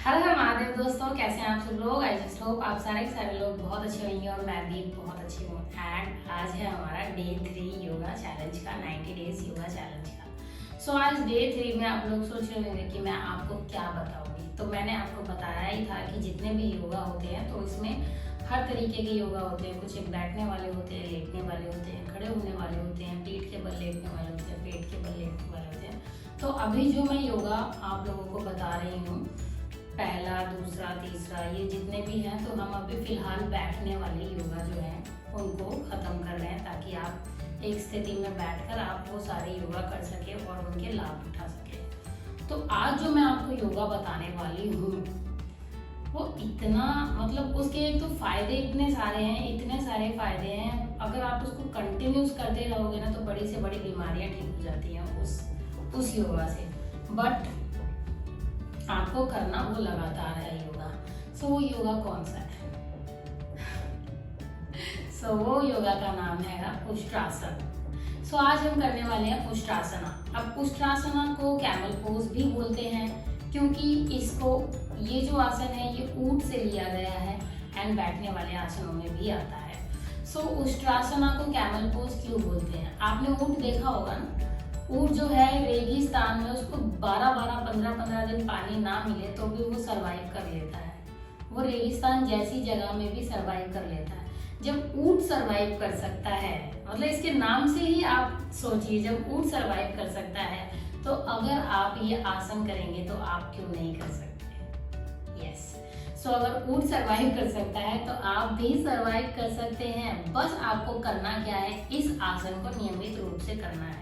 हर हर महादेव दोस्तों, कैसे हैं आप सब लोग। आई जस्ट होप आप सारे के सारे लोग बहुत अच्छे होंगे और मैं भी बहुत अच्छी हूँ। एंड आज है हमारा डे 3 योगा चैलेंज का, 90 डेज योगा चैलेंज का। सो आज डे 3 में आप लोग सोच रहे होंगे कि मैं आपको क्या बताऊंगी। तो मैंने आपको बताया ही था कि जितने भी योगा होते हैं तो इसमें हर तरीके के योगा होते हैं। कुछ एक बैठने वाले होते हैं, लेटने वाले होते हैं, खड़े होने वाले होते हैं, पीठ के बल लेटने वाले होते हैं, पेट के बल लेटने वाले होते हैं। तो अभी जो मैं योगा आप लोगों को बता रही हूँ, पहला, दूसरा, तीसरा, ये जितने भी हैं, तो हम अभी फिलहाल बैठने वाले योगा जो है उनको खत्म कर रहे हैं, ताकि आप एक स्थिति में बैठकर आप वो सारे योगा कर सके और उनके लाभ उठा सके। तो आज जो मैं आपको योगा बताने वाली हूँ वो इतना, मतलब उसके एक तो फायदे इतने सारे हैं, इतने सारे फायदे हैं। अगर आप उसको कंटिन्यूस करते रहोगे ना तो बड़ी से बड़ी बीमारियां ठीक हो जाती हैं उस योगा से। बट आपको करना वो लगातार है योगा। सो वो योगा कौन सा है? सो वो योगा का नाम है उष्ट्रासन। सो आज हम करने वाले हैं उष्ट्रासना। अब उष्ट्रासना को कैमल पोज भी बोलते हैं, क्योंकि इसको, ये जो आसन है ये ऊंट से लिया गया है एंड बैठने वाले आसनों में भी आता है। सो उष्ट्रासना को कैमल पोज क्यों बोलते हैं? आपने ऊंट देखा होगा ना। ऊंट जो है रेगिस्तान में, उसको 12-12, 15-15 दिन पानी ना मिले तो भी वो सरवाइव कर लेता है। वो रेगिस्तान जैसी जगह में भी सरवाइव कर लेता है। जब ऊंट सरवाइव कर सकता है, मतलब इसके नाम से ही आप सोचिए, जब ऊंट सरवाइव कर सकता है तो अगर आप ये आसन करेंगे तो आप क्यों नहीं कर सकते? यस। सो अगर ऊंट सरवाइव कर सकता है तो आप भी सरवाइव कर सकते हैं। बस आपको करना क्या है, इस आसन को नियमित रूप से करना है।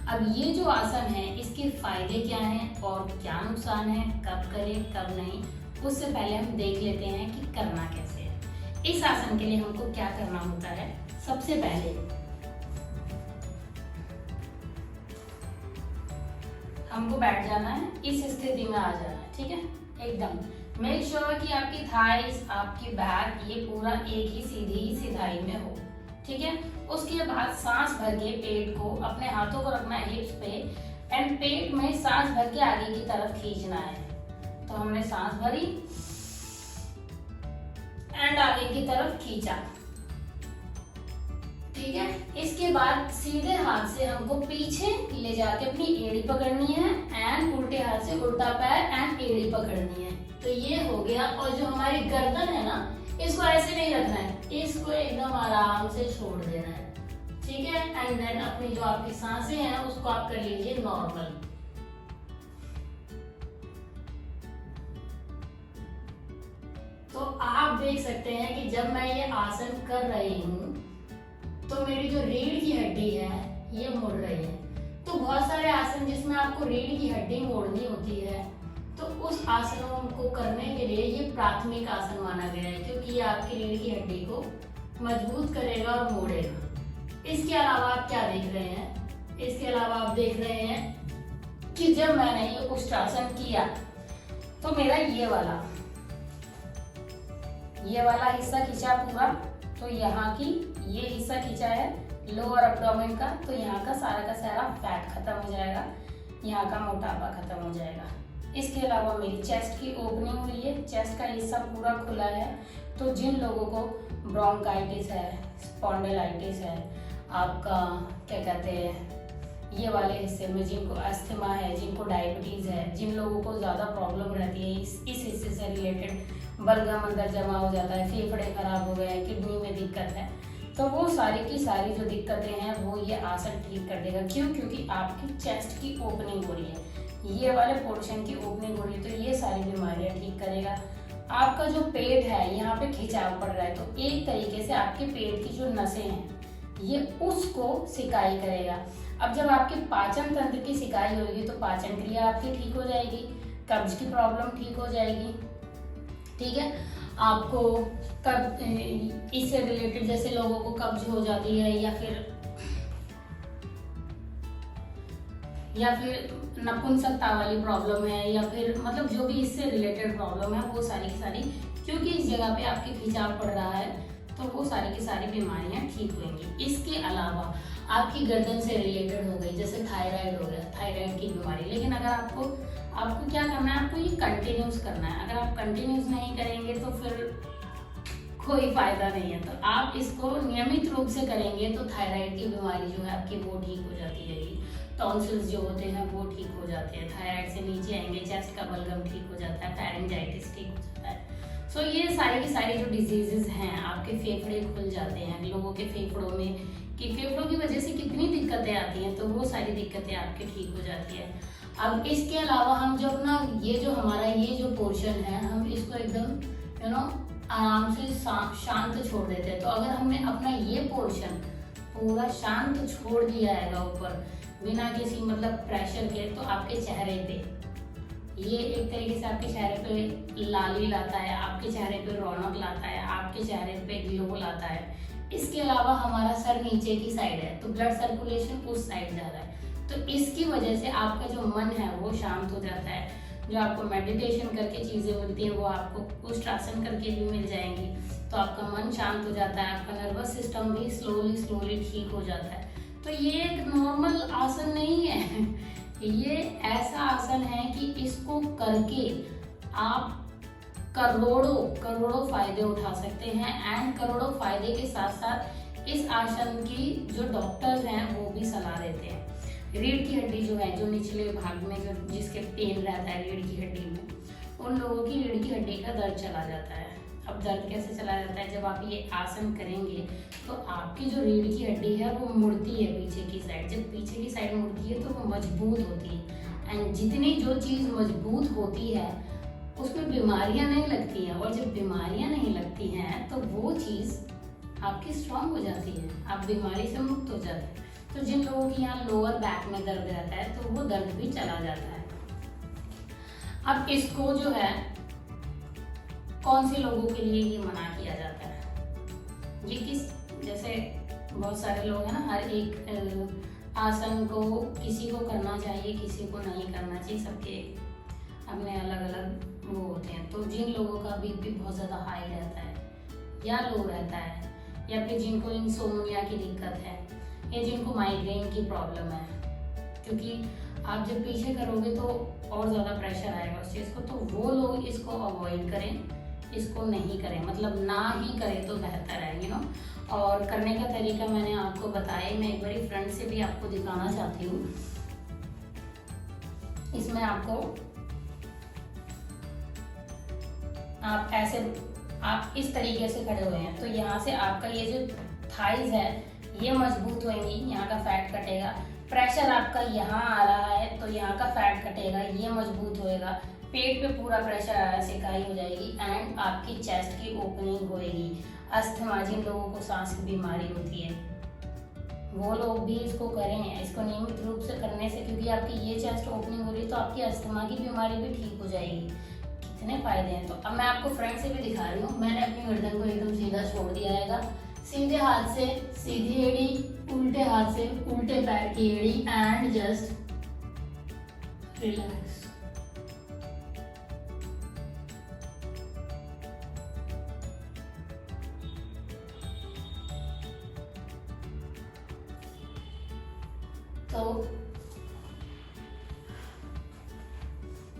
अब ये जो आसन है इसके फायदे क्या हैं और क्या नुकसान है, कब करें कब नहीं, उससे पहले हम देख लेते हैं कि करना कैसे है। इस आसन के लिए हमको क्या करना होता है? सबसे पहले हमको बैठ जाना है, इस स्थिति में आ जाना है, ठीक है, एकदम। मेक श्योर कि आपकी थाइस, आपकी बैक, ये पूरा एक ही सीधी सिधाई में हो, ठीक है। उसके बाद सांस भर के पेट को, अपने हाथों को रखना है हिप्स पे एंड पेट में सांस भर के आगे की तरफ खींचना है। तो हमने सांस भरी एंड आगे की तरफ खींचा, ठीक है। इसके बाद सीधे हाथ से हमको पीछे ले जाके अपनी एड़ी पकड़नी है एंड उल्टे हाथ से उल्टा पैर एंड एड़ी पकड़नी है। तो ये हो गया। और जो हमारी गर्दन है ना, इसको ऐसे नहीं रखना है, इसको एकदम आराम से छोड़ देना है, ठीक है। एंड देन अपनी जो आपकी सांसें हैं उसको आप कर लीजिए नॉर्मल। तो आप देख सकते हैं कि जब मैं ये आसन कर रही हूँ तो मेरी जो रीढ़ की हड्डी है ये मुड़ रही है। तो बहुत सारे आसन जिसमें आपको रीढ़ की हड्डी मोड़नी होती है, तो उस आसनों को करने के लिए ये प्राथमिक आसन माना गया है, क्योंकि ये आपकी रीढ़ की हड्डी को मजबूत करेगा और मोड़ेगा। इसके अलावा आप क्या देख रहे हैं? इसके अलावा आप देख रहे हैं कि जब मैंने ये उष्ट्रासन किया तो मेरा ये वाला हिस्सा खींचा पूरा, तो यहाँ की ये हिस्सा खींचा है लोअर एब्डोमेन का, तो यहाँ का सारा फैट खत्म हो जाएगा, यहाँ का मोटापा खत्म हो जाएगा। इसके अलावा मेरी चेस्ट की ओपनिंग हुई है, चेस्ट का हिस्सा पूरा खुला है। तो जिन लोगों को ब्रोंकाइटिस है, स्पॉन्डिलाइटिस है, आपका क्या कहते हैं, ये वाले हिस्से में जिनको अस्थमा है, जिनको डायबिटीज है, जिन लोगों को ज़्यादा प्रॉब्लम रहती है इस हिस्से से रिलेटेड, बलगम अंदर जमा हो जाता है, फेफड़े खराब हो गए हैं, किडनी में दिक्कत है, तो वो सारी की सारी जो दिक्कतें हैं वो ये आसन ठीक कर देगा। क्यों? क्योंकि आपकी चेस्ट की ओपनिंग हो रही है, ये वाले पोर्शन की ओपनिंग हो रही है, तो ये सारी बीमारियां ठीक करेगा। आपका जो पेट है यहाँ पे खिंचाव पड़ रहा है, तो एक तरीके से आपके पेट की जो नसें हैं ये उसको सिकाई करेगा। अब जब आपके पाचन तंत्र की सिकाई होगी तो पाचन क्रिया आपकी ठीक हो जाएगी, कब्ज की प्रॉब्लम ठीक हो जाएगी, ठीक है। आपको इससे रिलेटेड जैसे लोगों को कब्ज हो जाती है या फिर नपुंसकता वाली प्रॉब्लम है, या फिर मतलब जो भी इससे रिलेटेड प्रॉब्लम है वो सारी की सारी, क्योंकि इस जगह पे आपके खिंचाव पड़ रहा है तो वो सारी की सारी बीमारियां ठीक होंगी। इसके अलावा आपकी गर्दन से रिलेटेड हो गई, जैसे थायराइड हो गया, थायराइड की बीमारी। लेकिन अगर आपको क्या करना है, आपको ये कंटिन्यूस करना है। अगर आप कंटिन्यूस नहीं करेंगे तो फिर कोई फायदा नहीं है। तो आप इसको नियमित रूप से करेंगे तो थायराइड की बीमारी जो है आपकी वो ठीक हो जाती है। टॉन्सिल्स जो होते हैं वो ठीक हो जाते हैं, थायराइड से नीचे आएंगे, चेस्ट का बलगम ठीक हो जाता है, फेरेंजाइटिस ठीक हो जाता है। सो ये सारी की सारी जो डिजीजेस हैं, आपके फेफड़े खुल जाते हैं, लोगों के फेफड़ों में कि फेफड़ों की वजह से कितनी दिक्कतें आती हैं, तो वो सारी दिक्कतें आपके ठीक हो जाती है। अब इसके अलावा हम जब ना ये जो हमारा ये जो पोर्शन है, हम इसको एकदम आराम से शांत छोड़ देते हैं। तो अगर हमने अपना ये पोर्शन पूरा शांत छोड़ दिया है ऊपर बिना किसी मतलब प्रेशर के, तो आपके चेहरे पे ये एक तरीके से आपके चेहरे पे लाली लाता है, आपके चेहरे पे रौनक लाता है, आपके चेहरे पे ग्लो लाता है। इसके अलावा हमारा सर नीचे की साइड है तो ब्लड सर्कुलेशन उस साइड ज्यादा है, तो इसकी वजह से आपका जो मन है वो शांत हो जाता है। जो आपको मेडिटेशन करके चीजें मिलती हैं वो आपको उष्ट्रासन करके भी मिल जाएंगी, तो आपका मन शांत हो जाता है, आपका नर्वस सिस्टम भी स्लोली ठीक हो जाता है। तो ये एक नॉर्मल आसन नहीं है, ये ऐसा आसन है कि इसको करके आप करोड़ों फायदे उठा सकते हैं। एंड करोड़ों फायदे के साथ साथ इस आसन की जो डॉक्टर्स हैं वो भी सलाह देते हैं। रीढ़ की हड्डी जो है, जो निचले भाग में जो जिसके पेन रहता है रीढ़ की हड्डी में, उन लोगों की रीढ़ की हड्डी का दर्द चला जाता है। अब दर्द कैसे चला जाता है, जब आप ये आसन करेंगे तो आपकी जो रीढ़ की हड्डी है वो मुड़ती है पीछे की साइड। जब पीछे की साइड मुड़ती है तो वो मजबूत होती है, एंड जितनी जो चीज़ मजबूत होती है उसमें बीमारियां नहीं लगती हैं, और जब बीमारियां नहीं लगती हैं तो वो चीज़ आपकी स्ट्रांग हो जाती है, आप बीमारी से मुक्त हो जाते हैं। तो जिन लोगों की यहाँ लोअर बैक में दर्द रहता है तो वो दर्द भी चला जाता है। अब इसको जो है कौन से लोगों के लिए ये मना किया जाता है, ये जैसे बहुत सारे लोग हैं ना, हर एक आसन को किसी को करना चाहिए, किसी को नहीं करना चाहिए, सबके अपने अलग अलग वो होते हैं। तो जिन लोगों का बीपी बहुत ज़्यादा हाई रहता है या लो रहता है, या फिर जिनको इंसोम्निया की दिक्कत है, या जिनको माइग्रेन की प्रॉब्लम है, क्योंकि आप जब पीछे करोगे तो और ज़्यादा प्रेशर आएगा उस चीज़ को, तो वो लोग इसको अवॉइड करें, इसको नहीं करें, मतलब ना ही करें तो बेहतर है और करने का तरीका मैंने आपको बताया। मैं एक बारी फ्रंट से भी आपको दिखाना चाहती हूँ। इसमें आपको आप इस तरीके से खड़े हुए हैं, तो यहाँ से आपका ये जो थाइज है ये मजबूत होंगी, यहाँ का फैट कटेगा। प्रेशर आपका यहाँ आ रहा है तो यहाँ का फैट कटेगा, ये मजबूत होएगा। पेट पे पूरा प्रेशर आ रहा है, सिकाई हो जाएगी, एंड आपकी चेस्ट की ओपनिंग होएगी। अस्थमा, जिन लोगों को सांस की बीमारी होती है वो लोग भी इसको करें, इसको नियमित रूप से करने से, क्योंकि आपकी ये चेस्ट ओपनिंग हो रही है तो आपकी अस्थमा की बीमारी भी ठीक हो जाएगी। कितने फायदे हैं। तो अब मैं आपको फ्रंट से भी दिखा रही हूँ। मैंने अपनी गर्दन को एकदम सीधा छोड़ दिया है, सीधे हाथ से सीधी एड़ी, उल्टे हाथ से उल्टे पैर की एड़ी, एंड जस्ट रिलैक्स। तो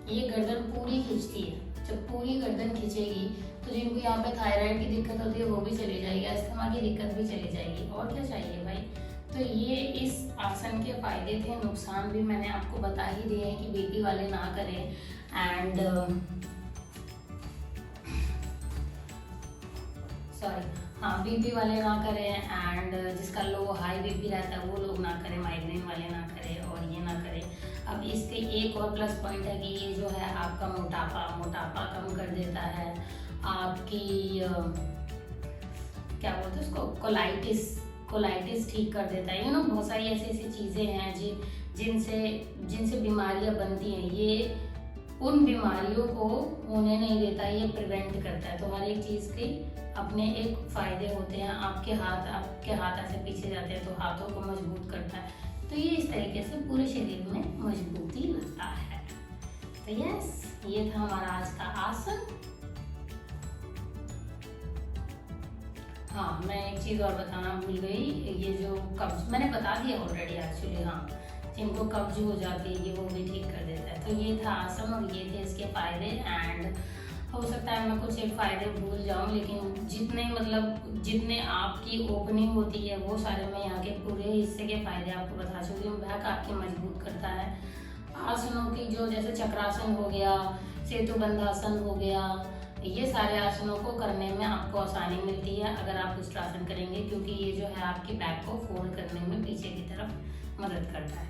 ये गर्दन पूरी खींचती है। जब पूरी गर्दन खींचेगी तो जिनको यहाँ पे थायराइड की दिक्कत होती है वो भी चली जाएगी, अस्थमा की दिक्कत भी चली जाएगी। और क्या चाहिए भाई। तो ये इस आसन के फायदे थे। नुकसान भी मैंने आपको बता ही दिए हैं कि बीपी वाले ना करें, एंड बीपी वाले ना करें, एंड जिसका लो हाई बीपी रहता है वो लोग ना करें, माइग्रेन वाले ना करें, और ये ना करें। अब इसके एक और प्लस पॉइंट है कि ये जो है आपका मोटापा कम कर देता है, आपकी क्या बोलते हैं उसको, कोलाइटिस ठीक कर देता है। बहुत सारी ऐसी चीज़ें हैं जिनसे बीमारियां बनती हैं। ये उन बीमारियों को होने नहीं देता, ये प्रिवेंट करता है। तो हर एक चीज़ के अपने एक फायदे होते हैं। आपके हाथ ऐसे पीछे जाते हैं तो हाथों को मजबूत करता है। तो ये इस तरीके से पूरे शरीर में मजबूती लाता है। तो यस, ये था हमारा आज का आसन। हाँ, मैं एक चीज़ और बताना भूल गई, ये जो कब्ज मैंने बता दिया ऑलरेडी एक्चुअली। हाँ, जिनको कब्ज हो जाती है ये वो भी ठीक कर देता है। तो ये था आसन और ये थे इसके फायदे। एंड हो सकता है मैं कुछ एक फायदे भूल जाऊं, लेकिन जितने आपकी ओपनिंग होती है वो सारे मैं यहाँ के पूरे हिस्से के फायदे आपको बता चुकी हूँ। बैक आपकी मजबूत करता है। आसनों की जो जैसे चक्रासन हो गया, सेतुबंधासन हो गया, ये सारे आसनों को करने में आपको आसानी मिलती है अगर आप उष्ट्रासन करेंगे, क्योंकि ये जो है आपकी बैक को फोल्ड करने में पीछे की तरफ मदद करता है।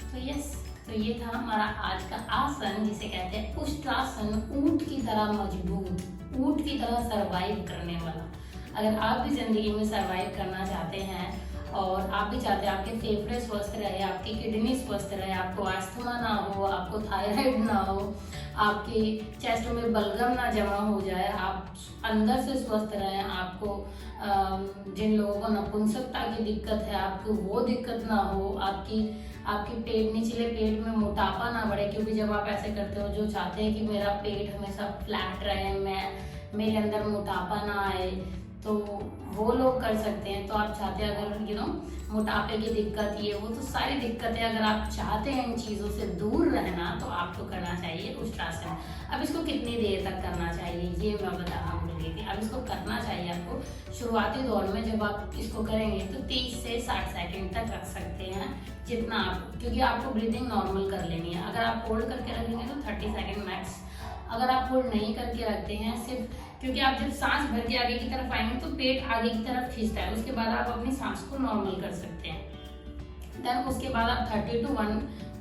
तो यस, तो ये था हमारा आज का आसन जिसे कहते हैं उष्ट्रासन। ऊंट की तरह मजबूत, ऊंट की तरह सरवाइव करने वाला। अगर आप भी जिंदगी में सरवाइव करना चाहते हैं और आप भी चाहते हैं आपके फेफड़े स्वस्थ रहे, आपकी किडनी स्वस्थ रहे, आपको अस्थमा ना हो, आपको थायराइड ना हो, आपके चेस्ट में बलगम ना जमा हो जाए, आप अंदर से स्वस्थ रहें, आपको जिन लोगों को नपुंसकता की दिक्कत है आपको वो दिक्कत ना हो, आपकी पेट, निचले पेट में मोटापा ना बढ़े, क्योंकि जब आप ऐसे करते हो, जो चाहते हैं कि मेरा पेट हमेशा फ्लैट रहे, मेरे अंदर मोटापा ना आए, तो वो लोग कर सकते हैं। तो आप चाहते हैं अगर मोटापे की दिक्कत ये वो, तो सारी दिक्कतें अगर आप चाहते हैं इन चीज़ों से दूर रहना, तो आपको करना चाहिए उष्ट्रासन। अब इसको कितनी देर तक करना चाहिए ये मैं बताना भूल गई थी। अब इसको करना चाहिए आपको शुरुआती दौर में, जब आप इसको करेंगे तो 30 से 60 सेकेंड तक रख सकते हैं, जितना आप, क्योंकि आपको ब्रीदिंग नॉर्मल कर लेनी है। अगर आप होल्ड करके रखेंगे तो 30 सेकेंड मैक्स। अगर आप होल्ड नहीं करके रखते हैं सिर्फ, क्योंकि आप जब सांस भर के आगे की तरफ आएंगे तो पेट आगे की तरफ खींचता है, उसके बाद आप अपनी सांस को नॉर्मल कर सकते हैं। देन उसके बाद आप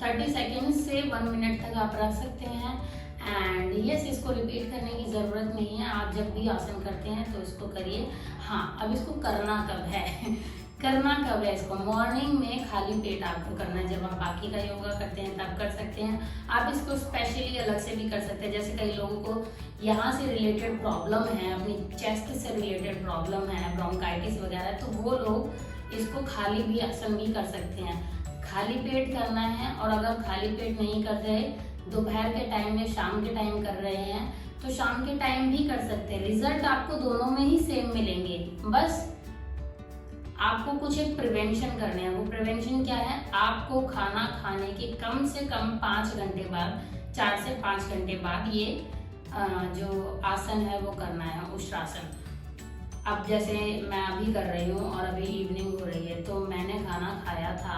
30 सेकेंड से 1 मिनट तक आप रख सकते हैं। एंड यस, इसको रिपीट करने की ज़रूरत नहीं है। आप जब भी आसन करते हैं तो इसको करिए। हाँ, अब इसको करना कब है करना कब है इसको? मॉर्निंग में खाली पेट आपको करना है। जब आप बाकी का योगा करते हैं तब कर सकते हैं। आप इसको स्पेशली अलग से भी कर सकते हैं। जैसे कई लोगों को यहाँ से रिलेटेड प्रॉब्लम है, अपनी चेस्ट से रिलेटेड प्रॉब्लम है, ब्रोंकाइटिस वगैरह, तो वो लोग इसको खाली भी आसन भी कर सकते हैं। खाली पेट करना है, और अगर खाली पेट नहीं कर रहे, दोपहर के टाइम में, शाम के टाइम कर रहे हैं, तो शाम के टाइम भी कर सकते हैं। रिजल्ट आपको दोनों में ही सेम मिलेंगे। बस आपको कुछ एक प्रिवेंशन करने हैं। वो प्रिवेंशन क्या है? आपको खाना खाने के कम से कम 5 घंटे बाद, 4 से 5 घंटे बाद ये जो आसन है वो करना है, उष्ट्रासन। अब जैसे मैं अभी कर रही हूँ और अभी इवनिंग हो रही है, तो मैंने खाना खाया था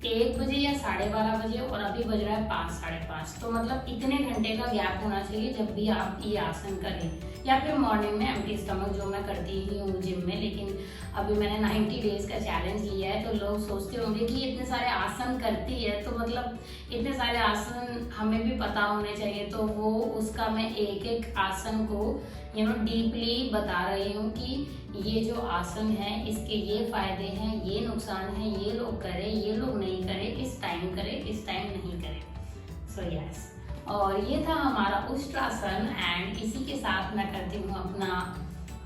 1 बजे या 12:30 बजे, और अभी बज रहा है 5, 5:30। तो मतलब इतने घंटे का गैप होना चाहिए जब भी आप ये आसन करें, या फिर मॉर्निंग में एम्प्टी स्टमक, जो मैं करती ही हूँ जिम में। लेकिन अभी मैंने 90 डेज का चैलेंज लिया है, तो लोग सोचते होंगे कि इतने सारे आसन करती है, तो मतलब इतने सारे आसन हमें भी पता होने चाहिए। तो वो उसका मैं एक एक आसन को डीपली बता रही हूँ कि ये जो आसन है इसके ये फायदे हैं, ये नुकसान है, ये लोग करें, ये लोग नहीं करें, इस टाइम करें, इस टाइम नहीं करें। सो यस, और ये था हमारा उष्ट्रासन। एंड इसी के साथ मैं करती हूँ अपना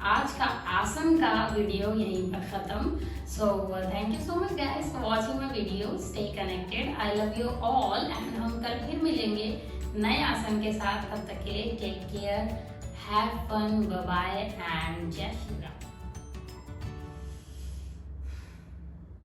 आज का आसन का वीडियो यहीं पर खत्म। So thank you so much guys for watching my video. Stay connected, I love you all. And हम कल फिर मिलेंगे नए आसन के साथ। तब तक के लिए take care, have fun, bye bye and जय श्री राम।